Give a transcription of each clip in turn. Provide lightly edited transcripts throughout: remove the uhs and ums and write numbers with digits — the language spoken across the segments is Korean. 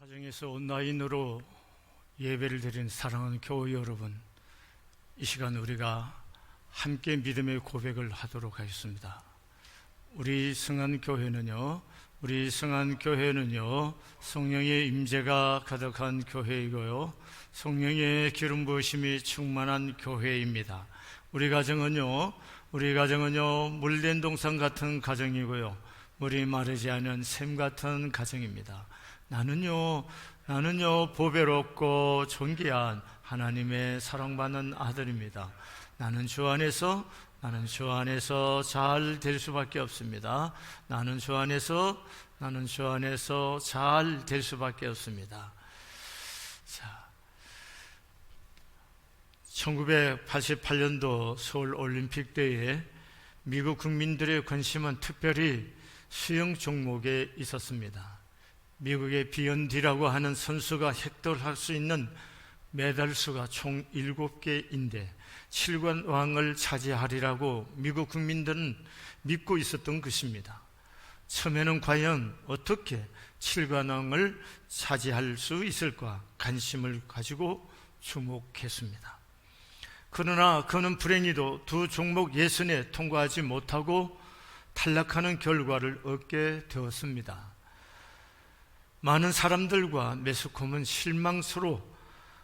가정에서 온라인으로 예배를 드리는 사랑하는 교회 여러분, 이 시간 우리가 함께 믿음의 고백을 하도록 하겠습니다. 우리 성안교회는요, 성령의 임재가 가득한 교회이고요, 성령의 기름 부으심이 충만한 교회입니다. 우리 가정은요 물된 동산 같은 가정이고요, 물이 마르지 않은 샘 같은 가정입니다. 나는요 보배롭고 존귀한 하나님의 사랑받는 아들입니다. 나는 주 안에서 잘 될 수밖에 없습니다. 나는 주 안에서 잘 될 수밖에 없습니다. 자, 1988년도 서울 올림픽 때에 미국 국민들의 관심은 특별히 수영 종목에 있었습니다. 미국의 비욘디라고 하는 선수가 획득할 수 있는 메달 수가 총 7개인데 7관왕을 차지하리라고 미국 국민들은 믿고 있었던 것입니다. 처음에는 과연 어떻게 7관왕을 차지할 수 있을까 관심을 가지고 주목했습니다. 그러나 그는 불행히도 두 종목 예선에 통과하지 못하고 탈락하는 결과를 얻게 되었습니다. 많은 사람들과 매스컴은 실망스러워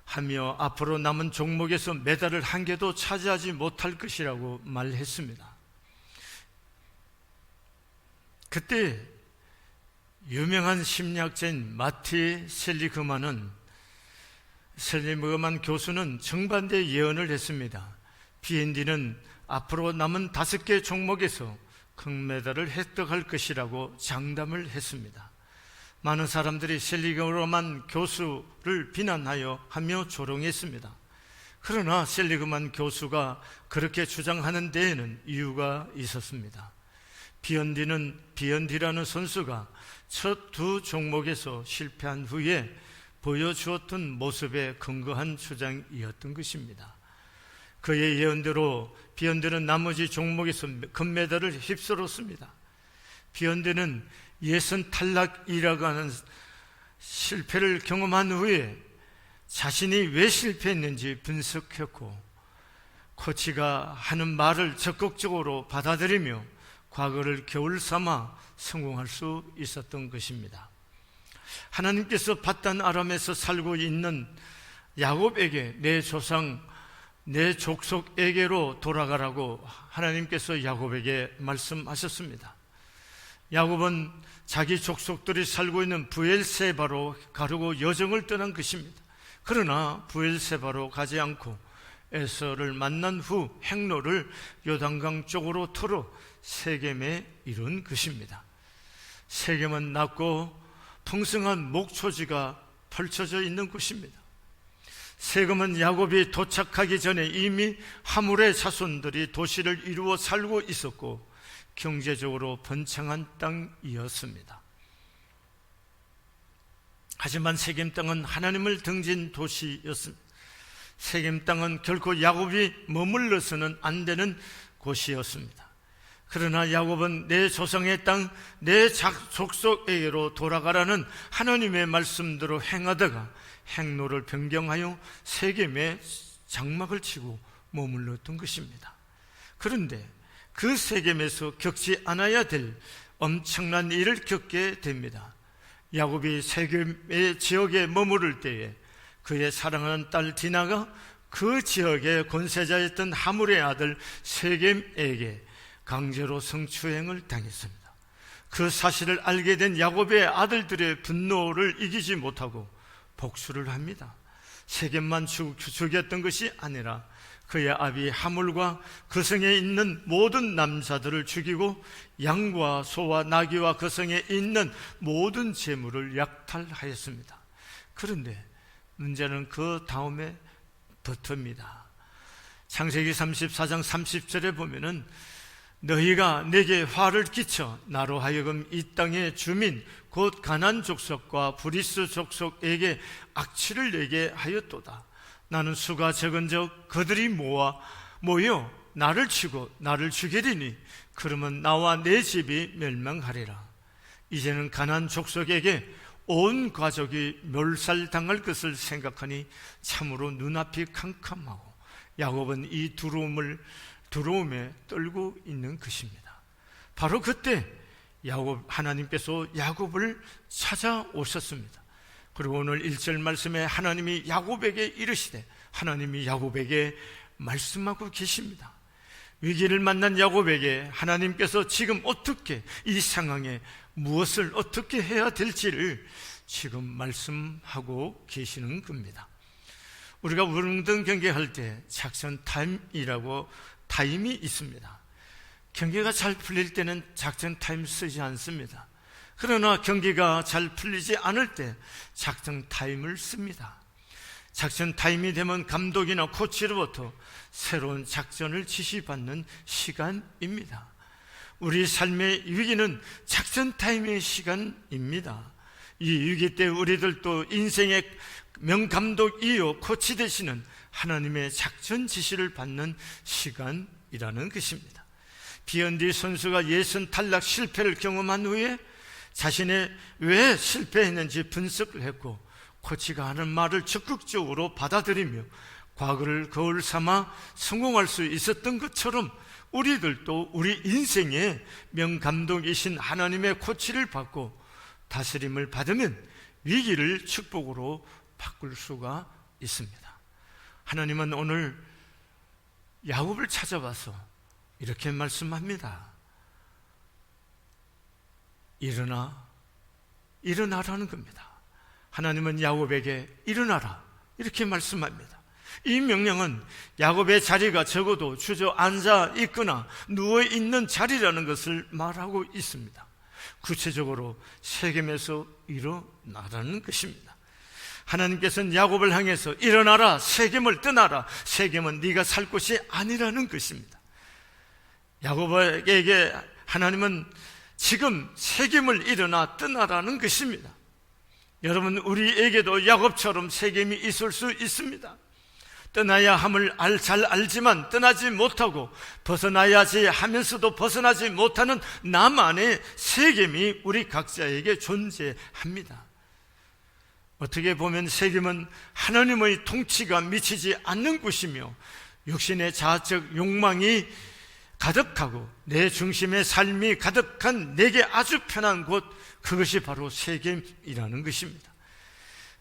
하며 앞으로 남은 종목에서 메달을 한 개도 차지하지 못할 것이라고 말했습니다. 그때 유명한 심리학자인 마티 셀리그만 교수는 정반대의 예언을 했습니다. 비엔디는 앞으로 남은 5개 종목에서 금메달을 획득할 것이라고 장담을 했습니다. 많은 사람들이 셀리그만 교수를 비난하여 조롱했습니다. 그러나 셀리그만 교수가 그렇게 주장하는 데에는 이유가 있었습니다. 비욘디라는 선수가 첫 2 종목에서 실패한 후에 보여주었던 모습에 근거한 주장이었던 것입니다. 그의 예언대로 비욘디는 나머지 종목에서 금메달을 휩쓸었습니다. 비욘디는 예선 탈락이라고 하는 실패를 경험한 후에 자신이 왜 실패했는지 분석했고, 코치가 하는 말을 적극적으로 받아들이며 과거를 겨울 삼아 성공할 수 있었던 것입니다. 하나님께서 밧단 아람에서 살고 있는 야곱에게 내 족속에게로 돌아가라고 하나님께서 야곱에게 말씀하셨습니다. 야곱은 자기 족속들이 살고 있는 브엘세바로 가려고 여정을 떠난 것입니다. 그러나 브엘세바로 가지 않고 에서를 만난 후 행로를 요단강 쪽으로 틀어 세겜에 이른 것입니다. 세겜은 낮고 풍성한 목초지가 펼쳐져 있는 곳입니다. 세겜은 야곱이 도착하기 전에 이미 하물의 자손들이 도시를 이루어 살고 있었고 경제적으로 번창한 땅이었습니다. 하지만 세겜 땅은 하나님을 등진 도시였습니다. 세겜 땅은 결코 야곱이 머물러서는 안 되는 곳이었습니다. 그러나 야곱은 내 조상의 땅, 내 족속에게로 돌아가라는 하나님의 말씀대로 행하다가 행로를 변경하여 세겜에 장막을 치고 머물렀던 것입니다. 그런데 그 세겜에서 겪지 않아야 될 엄청난 일을 겪게 됩니다. 야곱이 세겜의 지역에 머무를 때에 그의 사랑하는 딸 디나가 그 지역의 권세자였던 하물의 아들 세겜에게 강제로 성추행을 당했습니다. 그 사실을 알게 된 야곱의 아들들의 분노를 이기지 못하고 복수를 합니다. 세겜만 죽였던 것이 아니라 그의 아비 하물과 그 성에 있는 모든 남자들을 죽이고 양과 소와 나귀와 그 성에 있는 모든 재물을 약탈하였습니다. 그런데 문제는 그 다음에 붙습니다. 창세기 34장 30절에 보면은 너희가 내게 화를 끼쳐 나로 하여금 이 땅의 주민 곧 가나안 족속과 브리스 족속에게 악취를 내게 하였도다. 나는 수가 적은즉 그들이 모여 나를 치고 나를 죽이리니 그러면 나와 내 집이 멸망하리라. 이제는 가나안 족속에게 온 가족이 멸살당할 것을 생각하니 참으로 눈앞이 캄캄하고 야곱은 이 두려움에 떨고 있는 것입니다. 바로 그때 하나님께서 야곱을 찾아오셨습니다. 그리고 오늘 1절 말씀에 하나님이 야곱에게 이르시되, 하나님이 야곱에게 말씀하고 계십니다. 위기를 만난 야곱에게 하나님께서 지금 어떻게, 이 상황에 무엇을 어떻게 해야 될지를 지금 말씀하고 계시는 겁니다. 우리가 운동 경기할 때 작전 타임이라고 타임이 있습니다. 경기가 잘 풀릴 때는 작전 타임 쓰지 않습니다. 그러나 경기가 잘 풀리지 않을 때 작전 타임을 씁니다. 작전 타임이 되면 감독이나 코치로부터 새로운 작전을 지시받는 시간입니다. 우리 삶의 위기는 작전 타임의 시간입니다. 이 위기 때 우리들도 인생의 명감독이요 코치 되시는 하나님의 작전 지시를 받는 시간이라는 것입니다. 비언디 선수가 예선 탈락 실패를 경험한 후에 자신의 왜 실패했는지 분석을 했고, 코치가 하는 말을 적극적으로 받아들이며 과거를 거울 삼아 성공할 수 있었던 것처럼 우리들도 우리 인생의 명감독이신 하나님의 코치를 받고 다스림을 받으면 위기를 축복으로 바꿀 수가 있습니다. 하나님은 오늘 야곱을 찾아와서 이렇게 말씀합니다. 일어나라는 겁니다. 하나님은 야곱에게 일어나라 이렇게 말씀합니다. 이 명령은 야곱의 자리가 적어도 주저앉아 있거나 누워있는 자리라는 것을 말하고 있습니다. 구체적으로 세겜에서 일어나라는 것입니다. 하나님께서는 야곱을 향해서 일어나라, 세겜을 떠나라. 세겜은 네가 살 곳이 아니라는 것입니다. 야곱에게 하나님은 지금 세겜을 일어나 떠나라는 것입니다. 여러분, 우리에게도 야곱처럼 세겜이 있을 수 있습니다. 떠나야 함을 잘 알지만 떠나지 못하고 벗어나야지 하면서도 벗어나지 못하는 나만의 세겜이 우리 각자에게 존재합니다. 어떻게 보면 세겜은 하나님의 통치가 미치지 않는 곳이며 육신의 자아적 욕망이 가득하고 내 중심의 삶이 가득한 내게 아주 편한 곳, 그것이 바로 세겜이라는 것입니다.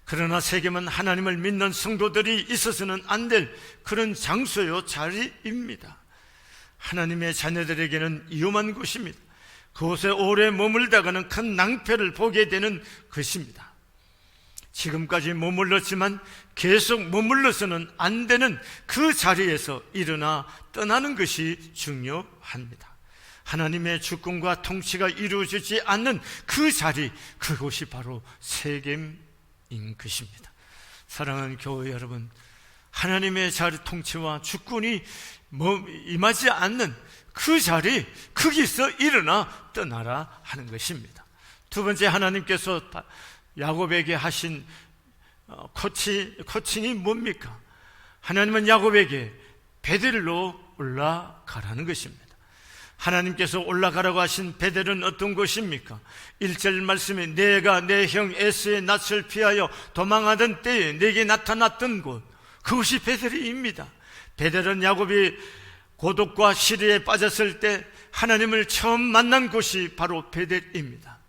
그러나 세겜은 하나님을 믿는 성도들이 있어서는 안 될 그런 장소요, 자리입니다. 하나님의 자녀들에게는 위험한 곳입니다. 그곳에 오래 머물다가는 큰 낭패를 보게 되는 것입니다. 지금까지 머물렀지만 계속 머물러서는 안 되는 그 자리에서 일어나 떠나는 것이 중요합니다. 하나님의 주권과 통치가 이루어지지 않는 그 자리, 그곳이 바로 세겜인 것입니다. 사랑하는 교회 여러분, 하나님의 자리 통치와 주권이 임하지 않는 그 자리, 거기서 일어나 떠나라 하는 것입니다. 두 번째, 하나님께서 야곱에게 하신 코칭이 뭡니까? 하나님은 야곱에게 베델로 올라가라는 것입니다. 하나님께서 올라가라고 하신 베델은 어떤 곳입니까? 1절 말씀에 내가 내 형 에서의 낯을 피하여 도망하던 때에 내게 나타났던 곳, 그것이 베델입니다. 베델은 야곱이 고독과 시리에 빠졌을 때 하나님을 처음 만난 곳이 바로 베델입니다.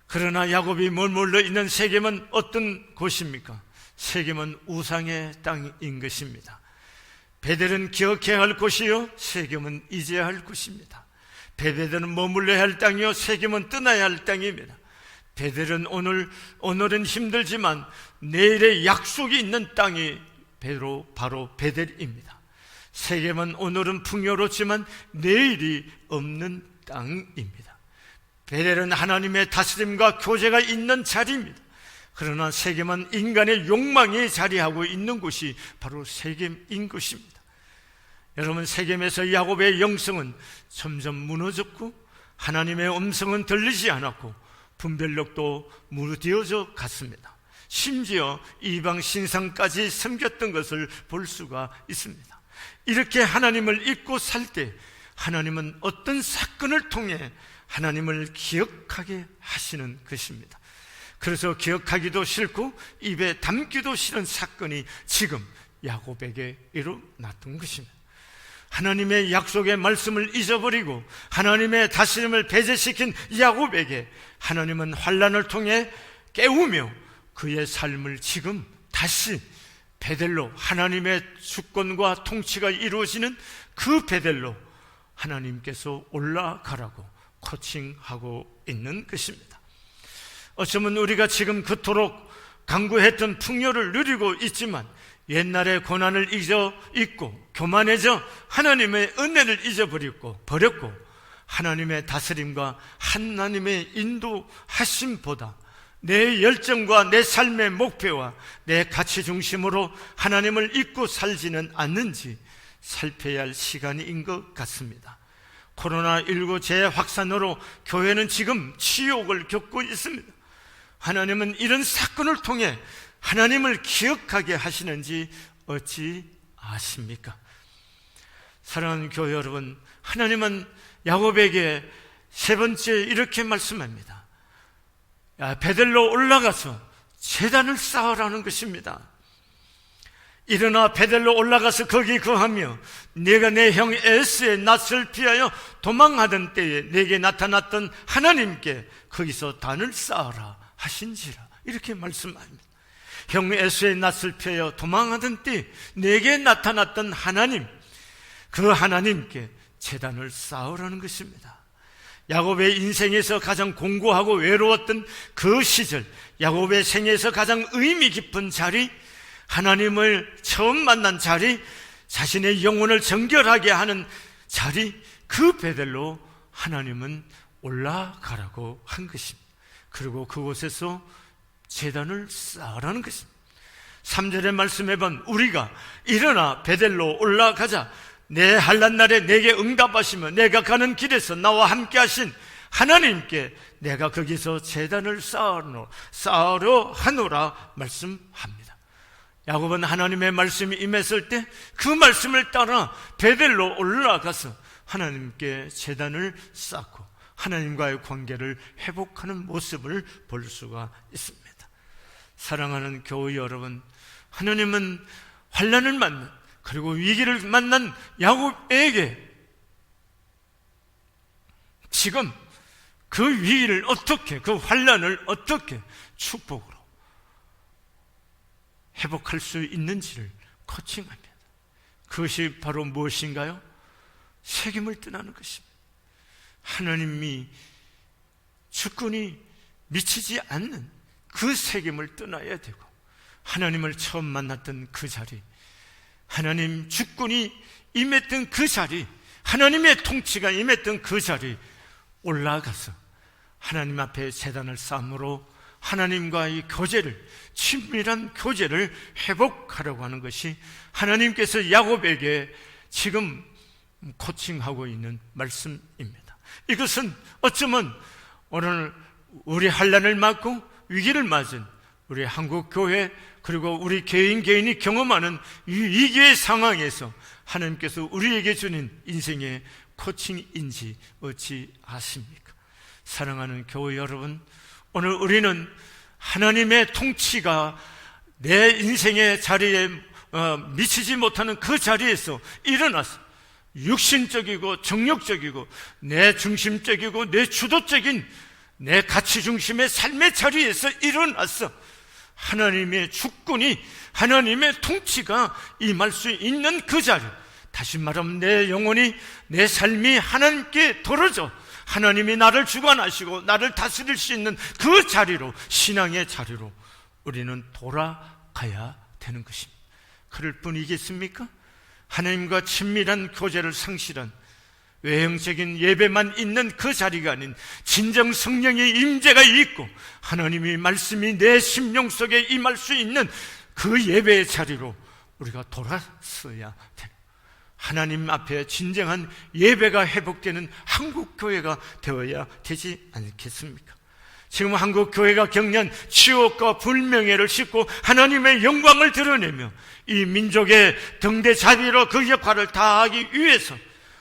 그러나 야곱이 머물러 있는 세겜은 어떤 곳입니까? 세겜은 우상의 땅인 것입니다. 베델은 기억해야 할 곳이요, 세겜은 잊어야 할 곳입니다. 베델은 머물러야 할 땅이요, 세겜은 떠나야 할 땅입니다. 베델은 오늘은 힘들지만 내일의 약속이 있는 땅이 바로 베델입니다. 세겜은 오늘은 풍요롭지만 내일이 없는 땅입니다. 베델은 하나님의 다스림과 교제가 있는 자리입니다. 그러나 세겜은 인간의 욕망이 자리하고 있는 곳이 바로 세겜인 것입니다. 여러분, 세겜에서 야곱의 영성은 점점 무너졌고 하나님의 음성은 들리지 않았고 분별력도 무뎌져 갔습니다. 심지어 이방 신상까지 섬겼던 것을 볼 수가 있습니다. 이렇게 하나님을 잊고 살 때 하나님은 어떤 사건을 통해 하나님을 기억하게 하시는 것입니다. 그래서 기억하기도 싫고 입에 담기도 싫은 사건이 지금 야곱에게 일어났던 것입니다. 하나님의 약속의 말씀을 잊어버리고 하나님의 다스림을 배제시킨 야곱에게 하나님은 환난을 통해 깨우며 그의 삶을 지금 다시 베델로, 하나님의 주권과 통치가 이루어지는 그 베델로 하나님께서 올라가라고 코칭하고 있는 것입니다. 어쩌면 우리가 지금 그토록 강구했던 풍요를 누리고 있지만 옛날의 고난을 잊고 교만해져 하나님의 은혜를 잊어버렸고 하나님의 다스림과 하나님의 인도하심보다 내 열정과 내 삶의 목표와 내 가치 중심으로 하나님을 잊고 살지는 않는지 살펴야 할 시간인 것 같습니다. 코로나19 재확산으로 교회는 지금 치욕을 겪고 있습니다. 하나님은 이런 사건을 통해 하나님을 기억하게 하시는지 어찌 아십니까? 사랑하는 교회 여러분, 하나님은 야곱에게 세 번째 이렇게 말씀합니다. 베델로 올라가서 제단을 쌓으라는 것입니다. 일어나 베델로 올라가서 거기 거하며 내가 내 형 에스의 낯을 피하여 도망하던 때에 내게 나타났던 하나님께 거기서 단을 쌓으라 하신지라, 이렇게 말씀합니다. 형 에스의 낯을 피하여 도망하던 때 내게 나타났던 하나님, 그 하나님께 제단을 쌓으라는 것입니다. 야곱의 인생에서 가장 공고하고 외로웠던 그 시절, 야곱의 생에서 가장 의미 깊은 자리, 하나님을 처음 만난 자리, 자신의 영혼을 정결하게 하는 자리, 그 베델로 하나님은 올라가라고 한 것입니다. 그리고 그곳에서 제단을 쌓으라는 것입니다. 3절의 말씀에 보면 우리가 일어나 베델로 올라가자, 내 환난 날에 내게 응답하시며 내가 가는 길에서 나와 함께 하신 하나님께 내가 거기서 제단을 쌓으려 하노라 말씀합니다. 야곱은 하나님의 말씀이 임했을 때 그 말씀을 따라 베델로 올라가서 하나님께 제단을 쌓고 하나님과의 관계를 회복하는 모습을 볼 수가 있습니다. 사랑하는 교회 여러분, 하나님은 환난을 만난, 그리고 위기를 만난 야곱에게 지금 그 위기를 어떻게, 그 환난을 어떻게 축복으로 회복할 수 있는지를 코칭합니다. 그것이 바로 무엇인가요? 책임을 떠나는 것입니다. 하나님이 주권이 미치지 않는 그 책임을 떠나야 되고, 하나님을 처음 만났던 그 자리, 하나님 주권이 임했던 그 자리, 하나님의 통치가 임했던 그 자리 올라가서 하나님 앞에 제단을 쌓음으로 하나님과의 교제를, 친밀한 교제를 회복하려고 하는 것이 하나님께서 야곱에게 지금 코칭하고 있는 말씀입니다. 이것은 어쩌면 오늘 우리 환난을 맞고 위기를 맞은 우리 한국교회, 그리고 우리 개인이 경험하는 이 위기의 상황에서 하나님께서 우리에게 주는 인생의 코칭인지 어찌 아십니까? 사랑하는 교회 여러분, 오늘 우리는 하나님의 통치가 내 인생의 자리에 미치지 못하는 그 자리에서 일어나서 육신적이고 정욕적이고 내 중심적이고 내 주도적인 내 가치 중심의 삶의 자리에서 일어나서 하나님의 주권이, 하나님의 통치가 임할 수 있는 그 자리, 다시 말하면 내 영혼이, 내 삶이 하나님께 돌아져 하나님이 나를 주관하시고 나를 다스릴 수 있는 그 자리로, 신앙의 자리로 우리는 돌아가야 되는 것입니다. 그럴 뿐이겠습니까? 하나님과 친밀한 교제를 상실한 외형적인 예배만 있는 그 자리가 아닌 진정 성령의 임재가 있고 하나님의 말씀이 내 심령 속에 임할 수 있는 그 예배의 자리로 우리가 돌아서야 돼요. 하나님 앞에 진정한 예배가 회복되는 한국교회가 되어야 되지 않겠습니까? 지금 한국교회가 겪는 치욕과 불명예를 싣고 하나님의 영광을 드러내며 이 민족의 등대잡이로 그 역할을 다하기 위해서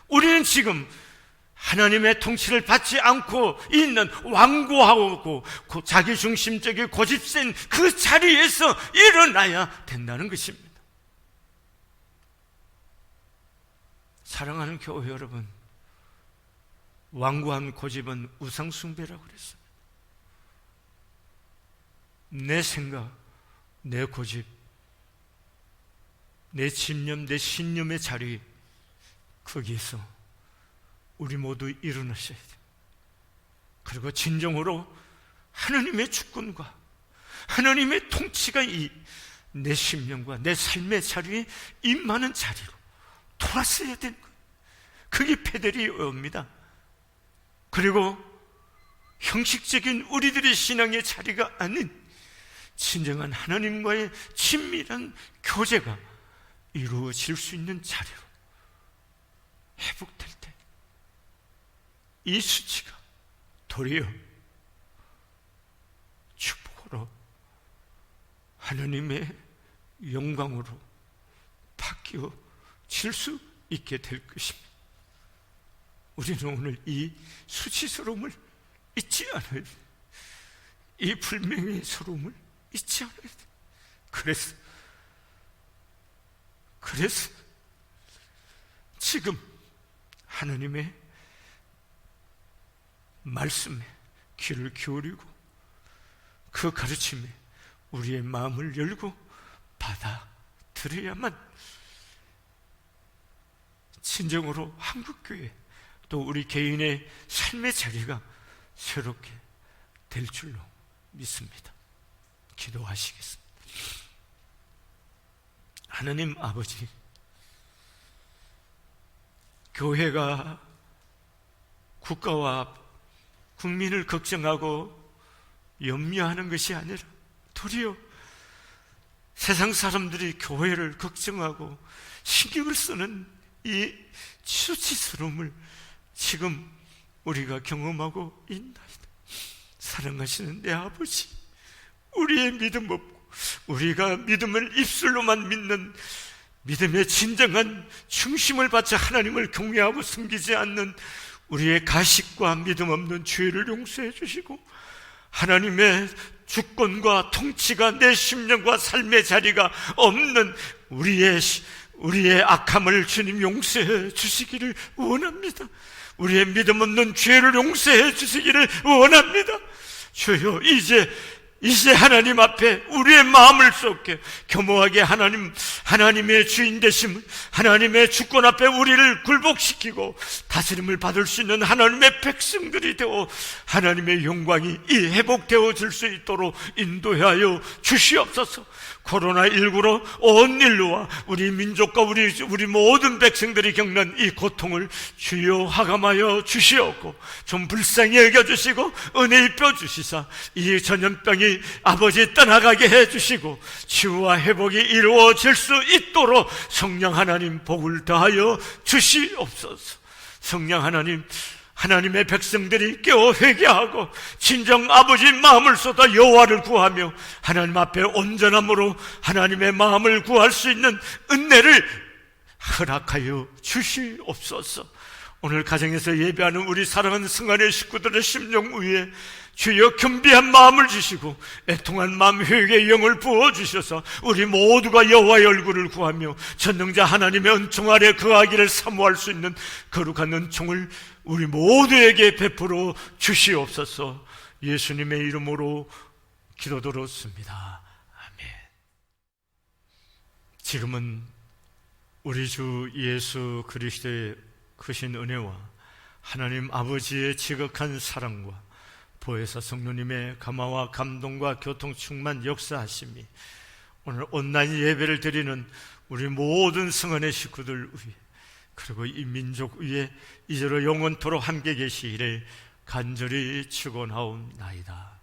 우리는 지금 하나님의 통치를 받지 않고 있는 완고하고 자기중심적인 고집센 그 자리에서 일어나야 된다는 것입니다. 사랑하는 교회 여러분, 완고한 고집은 우상숭배라고 그랬습니다. 내 생각, 내 고집, 내 집념, 내 신념의 자리, 거기에서 우리 모두 일어나셔야 돼요. 그리고 진정으로 하나님의 주권과 하나님의 통치가 내 심령과 내 삶의 자리에 임하는 자리로 돌았어야 되는 거예요. 그게 페데리오입니다. 그리고 형식적인 우리들의 신앙의 자리가 아닌 진정한 하나님과의 친밀한 교제가 이루어질 수 있는 자리로 회복될 때 이 수치가 도리어 축복으로 하나님의 영광으로 바뀌어질 수 있게 될 것입니다. 우리는 오늘 이 수치스러움을 잊지 않아야 돼요. 이 불명예의 서러움을 잊지 않아야 돼요. 그래서 지금 하나님의 말씀에 귀를 기울이고 그 가르침에 우리의 마음을 열고 받아들여야만 진정으로 한국교회 또 우리 개인의 삶의 자리가 새롭게 될 줄로 믿습니다. 기도하시겠습니다. 하나님 아버지, 교회가 국가와 국민을 걱정하고 염려하는 것이 아니라 도리어 세상 사람들이 교회를 걱정하고 신경을 쓰는 이 수치스러움을 지금 우리가 경험하고 있나이다. 사랑하시는 내 아버지, 우리의 믿음 없고 우리가 믿음을 입술로만 믿는 믿음의 진정한 중심을 바쳐 하나님을 경외하고 섬기지 않는 우리의 가식과 믿음 없는 죄를 용서해 주시고 하나님의 주권과 통치가 내 심령과 삶의 자리가 없는 우리의 악함을 주님 용서해 주시기를 원합니다. 우리의 믿음 없는 죄를 용서해 주시기를 원합니다. 주여, 이제 하나님 앞에 우리의 마음을 쏟게 겸허하게 하나님의 주인 되심을, 하나님의 주권 앞에 우리를 굴복시키고 다스림을 받을 수 있는 하나님의 백성들이 되어 하나님의 영광이 회복되어질 수 있도록 인도하여 주시옵소서. 코로나19로 온 인류와 우리 민족과 우리 모든 백성들이 겪는 이 고통을 주여 하감하여 주시옵고 좀 불쌍히 여겨주시고 은혜 입혀 주시사 이 전염병이 아버지 떠나가게 해주시고 치유와 회복이 이루어질 수 있도록 성령 하나님 복을 더하여 주시옵소서. 성령 하나님의 백성들이 깨어 회개하고 진정 아버지 마음을 쏟아 여호와를 구하며 하나님 앞에 온전함으로 하나님의 마음을 구할 수 있는 은혜를 허락하여 주시옵소서. 오늘 가정에서 예배하는 우리 사랑하는 성안의 식구들의 심령 위에 주여 겸비한 마음을 주시고 애통한 마음, 회개의 영을 부어주셔서 우리 모두가 여호와의 얼굴을 구하며 전능자 하나님의 은총 아래 거하기를 사모할 수 있는 거룩한 은총을 우리 모두에게 베풀어 주시옵소서. 예수님의 이름으로 기도드렸습니다. 아멘. 지금은 우리 주 예수 그리스도의 크신 은혜와 하나님 아버지의 지극한 사랑과 보혜사 성령님의 감화와 감동과 교통 충만 역사하심이 오늘 온라인 예배를 드리는 우리 모든 성안의 식구들 위해 그리고 이 민족 위에 이제로 영원토록 함께 계시기를 간절히 축원하옵나이다.